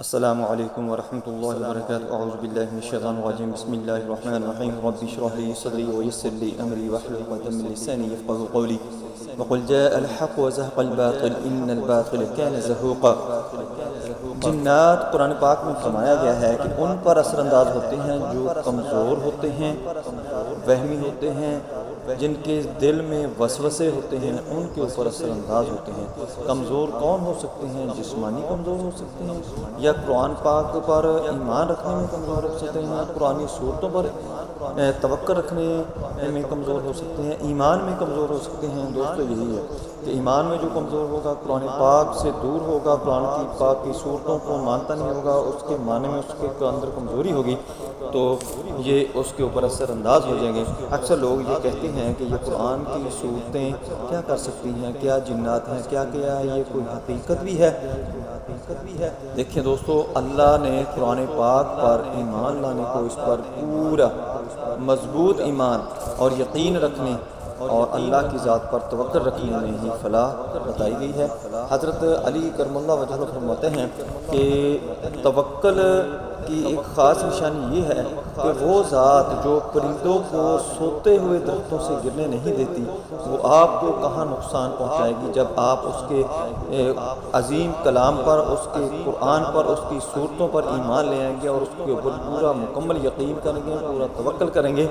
السلام علیکم ورحمۃ اللہ وبرکاتہ اعوذ باللہ من الشیطان الرجیم بسم اللہ الرحمن الرحیم رب اشرح لي صدری ويسر لي امری واحلل عقدۃ من لسانی یفقهوا قولی وقل جاء الحق وزهق الباطل ان الباطل كان زهوقا۔ جنات قرآن پاک میں فرمایا گیا ہے کہ ان پر اثر انداز ہوتے ہیں جو کمزور ہوتے ہیں، وہمی ہوتے ہیں، جن کے دل میں وسوسے ہوتے ہیں، ان کے اوپر اثر انداز ہوتے ہیں۔ کمزور کون ہو سکتے ہیں؟ جسمانی کمزور ہو سکتے ہیں، یا قرآن پاک پر ایمان رکھنے میں کمزور ہو سکتے ہیں، قرآنی صورتوں پر توکل رکھنے میں کمزور ہو سکتے ہیں، ایمان میں کمزور ہو سکتے ہیں۔ دوستو یہی ہے کہ ایمان میں جو کمزور ہوگا، قرآن پاک سے دور ہوگا، قرآن کی پاک کی صورتوں کو مانتا نہیں ہوگا، اس کے معنی میں اس کے اندر کمزوری ہوگی، تو یہ اس کے اوپر اثر انداز ہو جائیں گے۔ اکثر لوگ یہ کہتے ہیں کہ یہ قرآن کی صورتیں کیا کر سکتی ہیں، کیا جنات ہیں، کیا یہ کوئی حقیقت بھی ہے؟ دیکھیں دوستو، اللہ نے قرآن پاک پر ایمان لانے کو، اس پر پورا مضبوط ایمان اور یقین رکھنے اور اللہ کی ذات پر توکل رکھنے میں ہی فلاح بتائی گئی ہے۔ حضرت علی کرم اللہ وجہہ فرماتے ہیں کہ توکل کی ایک خاص نشانی یہ ہے کہ وہ ذات جو پرندوں کو سوتے ہوئے درختوں سے گرنے نہیں دیتی، وہ آپ کو کہاں نقصان پہنچائے گی جب آپ اس کے عظیم کلام پر، اس کے قرآن پر، اس کی صورتوں پر ایمان لے آئیں گے اور اس کے اوپر پورا مکمل یقین کریں گے، پورا توکل کریں گے،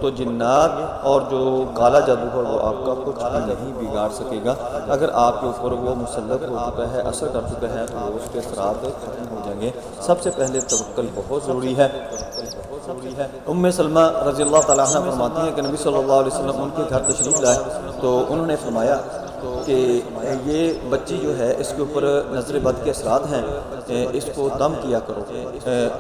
تو جنات اور جو کالا جادو ہے وہ آپ کا کچھ بھی نہیں بگاڑ سکے گا۔ اگر آپ کے اوپر وہ مسلط ہو چکا ہے، اثر کر چکا ہے، تو اس کے اثرات ختم ہو جائیں گے۔ سب سے پہلے توکل بہت ضروری ہے۔ ام سلمہ رضی اللہ تعالیٰ عنہ فرماتی ہیں کہ نبی صلی اللہ علیہ وسلم ان کے گھر تشریف لائے تو انہوں نے فرمایا کہ یہ بچی جو ہے اس کے اوپر نظر بد کے اثرات ہیں، اس کو دم کیا کرو۔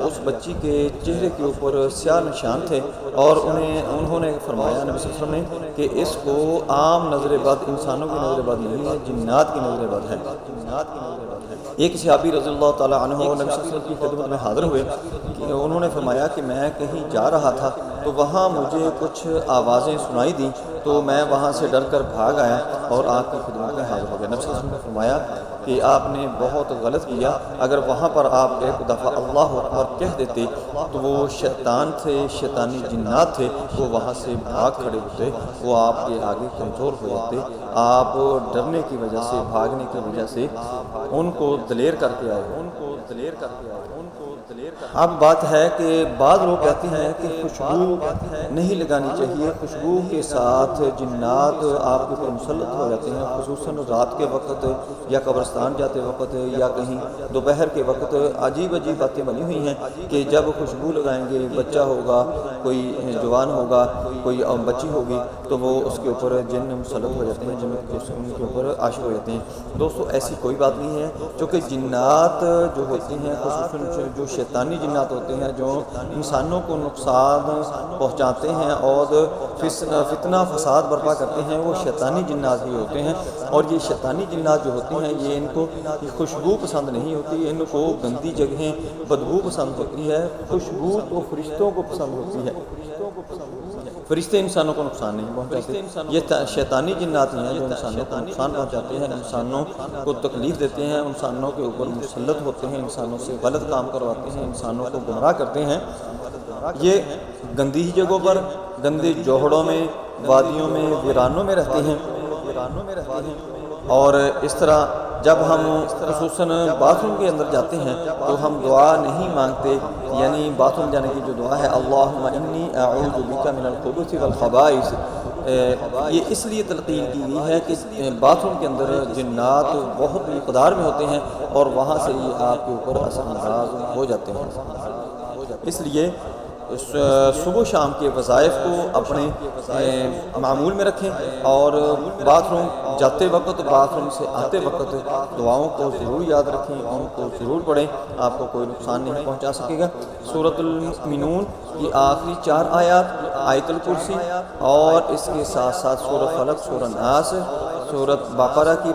اس بچی کے چہرے کے اوپر سیاہ نشان تھے اور انہوں نے فرمایا نبی صلی اللہ علیہ وسلم نے کہ اس کو عام نظر بد، انسانوں کی نظر بد نہیں ہے، جنات کی نظر بد ہے۔ ایک صحابی رضی اللہ تعالیٰ عنہ نبی صلی اللہ علیہ وسلم کی خدمت میں حاضر ہوئے کہ انہوں نے فرمایا کہ میں کہیں جا رہا تھا تو وہاں مجھے کچھ آوازیں سنائی دیں، تو میں وہاں سے ڈر کر بھاگ آیا اور آپ کی خدمت میں حاضر ہو گیا۔ نبی صلی اللہ علیہ وسلم نے فرمایا کہ آپ نے بہت غلط کیا، اگر وہاں پر آپ ایک دفعہ اللہ اکبر کہہ دیتے تو وہ شیطان تھے، شیطانی جنات تھے، وہ وہاں سے بھاگ کھڑے ہوتے، وہ آپ کے آگے کمزور ہو جاتے، آپ ڈرنے کی وجہ سے، بھاگنے کی وجہ سے ان کو دلیر کر کے آئے۔ اب بات ہے کہ بعض لوگ کہتے ہیں کہ خوشبو نہیں لگانی چاہیے، خوشبو کے ساتھ جنات آپ کے اوپر مسلط ہو جاتے ہیں، خصوصاً رات کے وقت یا قبرستان جاتے وقت یا کہیں دوپہر کے وقت۔ عجیب عجیب باتیں بنی ہوئی ہیں کہ جب خوشبو لگائیں گے، بچہ ہوگا، کوئی جوان ہوگا، کوئی بچی ہوگی، تو وہ اس کے اوپر جن مسلط ہو جاتے ہیں، جن ان کے اوپر عاشق ہو جاتے ہیں۔ دوستو ایسی کوئی بات نہیں ہے، چونکہ جنات جو ہوتی ہیں، خصوصاً جو شیطانی جنات ہوتے ہیں، جو انسانوں کو نقصان پہنچاتے ہیں اور فتنہ فساد برپا کرتے ہیں، وہ شیطانی جنات ہی ہوتے ہیں۔ اور یہ شیطانی جنات جو ہوتی ہیں، یہ ان کو خوشبو پسند نہیں ہوتی، ان کو گندی جگہیں، بدبو پسند ہوتی ہے۔ خوشبو تو فرشتوں کو پسند ہوتی ہے، فرشتے انسانوں کو نقصان نہیں پہنچاتے۔ یہ شیطانی جنات ہیں جو انسانوں کو نقصان پہنچاتے ہیں، انسانوں کو تکلیف دیتے ہیں، انسانوں کے اوپر مسلط ہوتے ہیں، انسانوں سے غلط کام کرواتے ہیں، انسانوں کو گمراہ کرتے ہیں۔ یہ گندی جگہوں پر، گندے جوہڑوں میں، وادیوں میں، ویرانوں میں رہتے ہیں، اور اس طرح جب ہم خصوصاً باتھ روم کے اندر جاتے ہیں تو ہم دعا نہیں مانگتے، یعنی باتھ روم جانے کی جو دعا ہے اللہم انی اعوذ بک من الخبث والخبائث، یہ اس لیے تلقین کی گئی ہے کہ باتھ روم کے اندر جنات بہت مقدار میں ہوتے ہیں اور وہاں سے یہ آپ کے اوپر اثر انداز ہو جاتے ہیں۔ اس لیے صبح شام کے وظائف کو اپنے معمول میں رکھیں اور باتھ روم جاتے وقت، باتھ روم سے آتے وقت دعاؤں کو ضرور یاد رکھیں، ان کو ضرور پڑھیں، آپ کو کوئی نقصان نہیں پہنچا سکے گا۔ سورۃ المؤمنون کی آخری 4 آیات، آیت الکرسی اور اس کے ساتھ ساتھ سورۃ فلق، سورۃ ناس، سورۃ بقرہ کی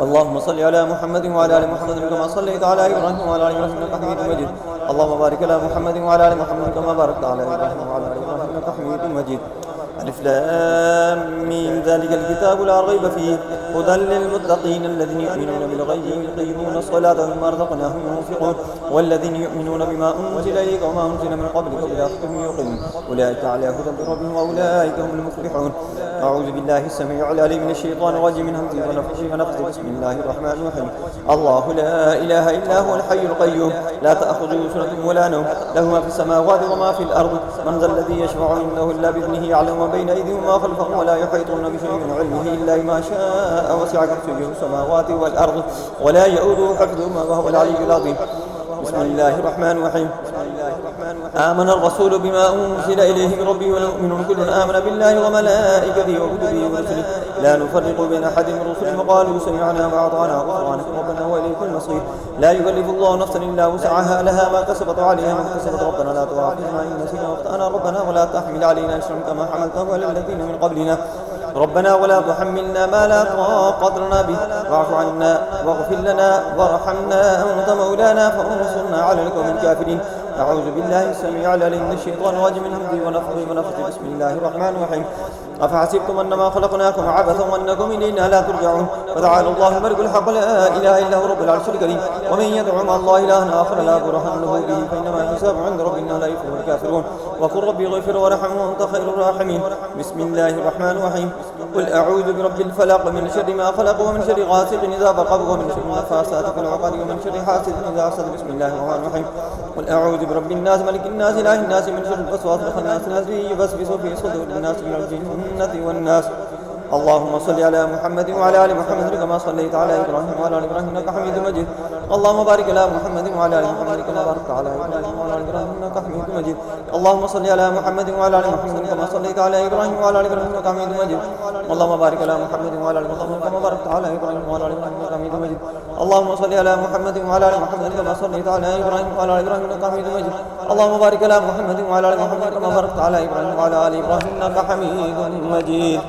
اللهم صل على محمد وعلى ال محمد كما صليت على ابراهيم وعلى ال ابراهيم انك حميد مجيد. اللهم بارك على محمد وعلى ال محمد كما باركت على ابراهيم وعلى ال ابراهيم انك حميد مجيد. ألف لام ميم ذلك الكتاب لا ريب فيه هدى للمتقين الذين يؤمنون بالغيب ويقيمون الصلاة ومما رزقناهم ينفقون والذين يؤمنون بما أنزل إليك وما أنزل من قبلك وبالآخرة هم يوقنون أولئك على هدى من ربهم وأولئك هم المفلحون. أعوذ بالله السميع العليم من الشيطان الرجيم من همزه ونفخه ونفثه. بسم الله الرحمن الرحيم. الله لا إله إلا هو الحي القيوم لا تأخذه سنة ولا نوم له ما في السماوات وما في الأرض من ذا الذي يشفع عنده إلا بإذنه يعلم ما بين أيديهم وما خلفهم ولا يحيطون بشيء من علمه إلا ما شاء وسع كرسيه السماوات والأرض ولا يؤوده حفظهما وهو العلي العظيم. بسم الله الرحمن الرحيم. آمن الرسول بما أنزل إليه من ربه والمؤمنون كل آمن بالله وملائكته وكتبه ورسله لا نفرق بين أحد من رسله وقالوا سمعنا وأطعنا غفرانك ربنا وإليك المصير. لا يكلف الله نفسا إلا وسعها لها ما كسبت وعليها ما اكتسبت ربنا لا تؤاخذنا إن نسينا واخطأنا ربنا ولا تحمل علينا إصرا كما حملته على الذين من قبلنا ربنا ولا تحملنا ما لا طاقة لنا به واعف عنا واغفر لنا وارحمنا أنت مولانا فانصرنا على القوم الكافرين. أعوذ بالله السميع العليم من الشيطان الرجيم من همزه ونفخه ونفثه. بسم الله الرحمن الرحيم. أفحسبتم أنما خلقناكم عبثا وأنكم إلينا لا ترجعون فتعالى الله الملك الحق لا إله إلا هو رب العرش الكريم. ومن يدعو مع الله إلها آخر لا برهان له به فإنما حساب عند ربنا لا يفلح الكافرون. وقل ربي اغفر وارحم وأنت خير الراحمين. بسم الله الرحمن الرحيم. قل أعوذ برب الفلق من شر ما خلق ومن شر غاسق إذا وقب ومن شر النفاثات في العقد ومن شر حاسد إذا حسد. بسم الله الرحمن الرحيم. قل أعوذ برب الناس ملك الناس إله الناس من شر الوسواس الخناس الذي يوسوس في صدور الناس من الجنة والناس. اللهم صل على محمد وعلى ال محمد كما صليت على ابراهيم وعلى ال ابراهيم انك حميد مجيد. اللهم بارك على محمد وعلى ال محمد كما باركت على ابراهيم وعلى ال ابراهيم انك حميد مجيد. اللهم صل على محمد وعلى ال محمد كما صليت على ابراهيم وعلى ال ابراهيم انك حميد مجيد. اللهم بارك على محمد وعلى ال محمد كما باركت على ابراهيم وعلى ال ابراهيم انك حميد مجيد. اللهم صل على محمد وعلى ال محمد كما صليت على ابراهيم وعلى ال ابراهيم انك حميد مجيد. اللهم بارك على محمد وعلى ال محمد كما باركت على ابراهيم وعلى ال ابراهيم انك حميد مجيد.